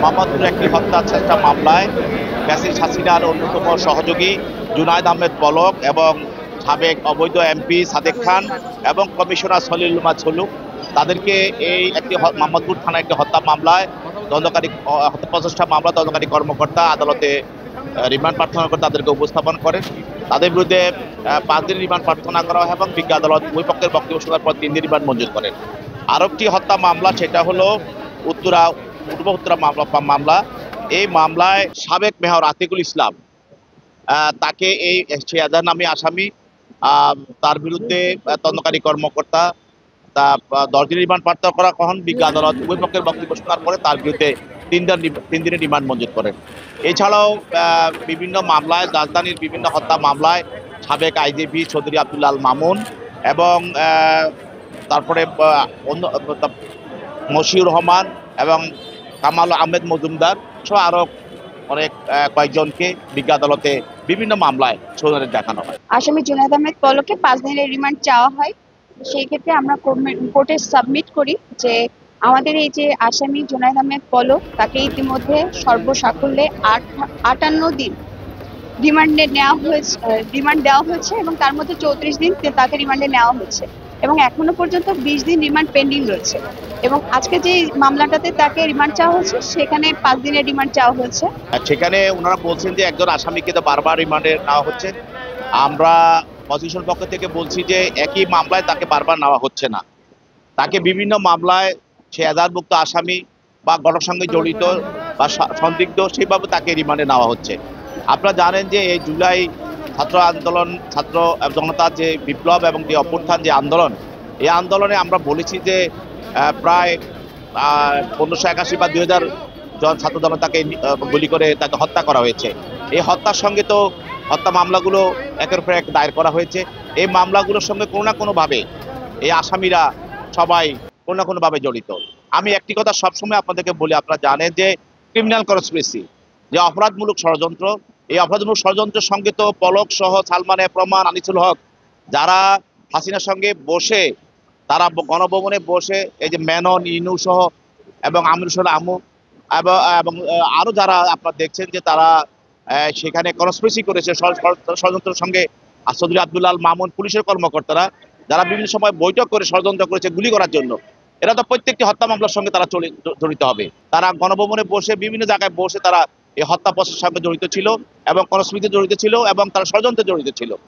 মোহাম্মদপুর একটি হত্যা চেষ্টা মামলায় ফ্যাসিস্ট হাসিনার অন্যতম সহযোগী জুনায়েদ আহমেদ পলক এবং সাবেক অবৈধ এমপি সাদেক খান এবং কমিশনার সলিলুল্লাহ ছলুক তাদেরকে এই একটি মোহাম্মদপুর থানার একটি হত্যা মামলায় হত্যা প্রচেষ্টা মামলা তদন্তকারী কর্মকর্তা আদালতে রিমান্ড প্রার্থনা করে তাদেরকে উপস্থাপন করেন। তাদের বিরুদ্ধে 5 দিন রিমান্ড প্রার্থনা করা হয় এবং বিজ্ঞ আদালত উভয় পক্ষের বক্তব্য শোনার পর 3 দিন রিমান্ড মঞ্জুর করেন। আরও একটি হত্যা মামলা, সেটা হলো পূর্ব উত্তরা মামলা। এই মামলায় সাবেক মেয়র আতিকুল ইসলাম তাকে এই শেয়াজার নামে আসামি, তার বিরুদ্ধে তদন্তকারী কর্মকর্তা 10 দিনের রিমান্ড প্রার্থনা করা হন। বিজ্ঞ আদালত উভয় পক্ষের বক্তব্য শোনার পরে তার বিরুদ্ধে 3 দিনের রিমান্ড মঞ্জুর করেন। এছাড়াও বিভিন্ন মামলায়, রাজধানীর বিভিন্ন হত্যা মামলায় সাবেক আইজিপি চৌধুরী আব্দুল মামুন এবং তারপরে মশিউর রহমান এবং কামাল আহমেদ মজুমদার সহ আরো অনেক কয়েকজনকে বিজ্ঞ আদালতে বিভিন্ন মামলায় শুনানি দেখানো হয়। আসামি জুনায়েদ আহমেদ পলককে 5 দিনের রিমান্ড চাওয়া হয়। সেই ক্ষেত্রে আমরা কোর্টে সাবমিট করি যে আমাদের এই যে আসামি জুনায়েদ আহমেদ পলক, তাকে ইতিমধ্যে সর্বসাকুল্যে 58 দিন রিমান্ড দেওয়া হয়েছে এবং তার মধ্যে 34 দিন তাকে রিমান্ডে নেওয়া হয়েছে এবং এখনো পর্যন্ত 20 দিন রিমান্ড পেন্ডিং রয়েছে। এবং আজকে যে মামলাটাতে তাকে রিমান্ড চাওয়া হয়েছে সেখানে 5 দিনের রিমান্ড চাওয়া হয়েছে। সেখানে ওনারা বলছেন যে একজন আসামিকে তো বারবার রিমান্ডে নেওয়া হচ্ছে। আমরা পজিশন পক্ষ থেকে বলছি যে একই মামলায় তাকে বারবার নেওয়া হচ্ছে না, তাকে বিভিন্ন মামলায় সে এজাহারভুক্ত আসামি বা ঘটনার সঙ্গে জড়িত বা সন্দিগ্ধ সেইভাবে তাকে রিমান্ডে নেওয়া হচ্ছে। আপনারা জানেন যে এই জুলাই ছাত্র আন্দোলন, ছাত্র জনতার যে বিপ্লব এবং যে অভ্যুত্থান যে আন্দোলন, এই আন্দোলনে আমরা বলেছি যে প্রায় 1581 বা 2000 জন ছাত্র জনতাকে গুলি করে তাকে হত্যা করা হয়েছে। এই হত্যার সঙ্গে তো হত্যা মামলাগুলো একের পর এক দায়ের করা হয়েছে। এই মামলাগুলোর সঙ্গে কোনো না কোনোভাবে এই আসামিরা সবাই কোনো না কোনোভাবে জড়িত। আমি একটি কথা সবসময় আপনাদেরকে বলি, আপনারা জানেন যে ক্রিমিনাল কনস্পিরেসি, যে অপরাধমূলক ষড়যন্ত্র, এই অপরাধমূলক ষড়যন্ত্রের সঙ্গে তো পলক সহ সালমান প্রমাণ, আনিসুল হক, যারা হাসিনার সঙ্গে বসে, তারা গণভবনে বসে এই যে মেনন, ইনু সহ এবং আমিরুল আমু এবং আরো যারা আপনারা দেখছেন যে তারা সেখানে কনস্পিরেসি করেছে ষড়যন্ত্রের সঙ্গে। চৌধুরী আব্দুল মামুন, পুলিশের কর্মকর্তারা যারা বিভিন্ন সময় বৈঠক করে ষড়যন্ত্র করেছে গুলি করার জন্য, এরা তো প্রত্যেকটি হত্যা মামলার সঙ্গে তারা জড়িত হবে। তারা গণভবনে বসে বিভিন্ন জায়গায় বসে তারা এই হত্যা প্রচেষ্টার সঙ্গে জড়িত ছিল এবং কনস্পিরেসিতে জড়িত ছিল এবং তারা ষড়যন্ত্রে জড়িত ছিল।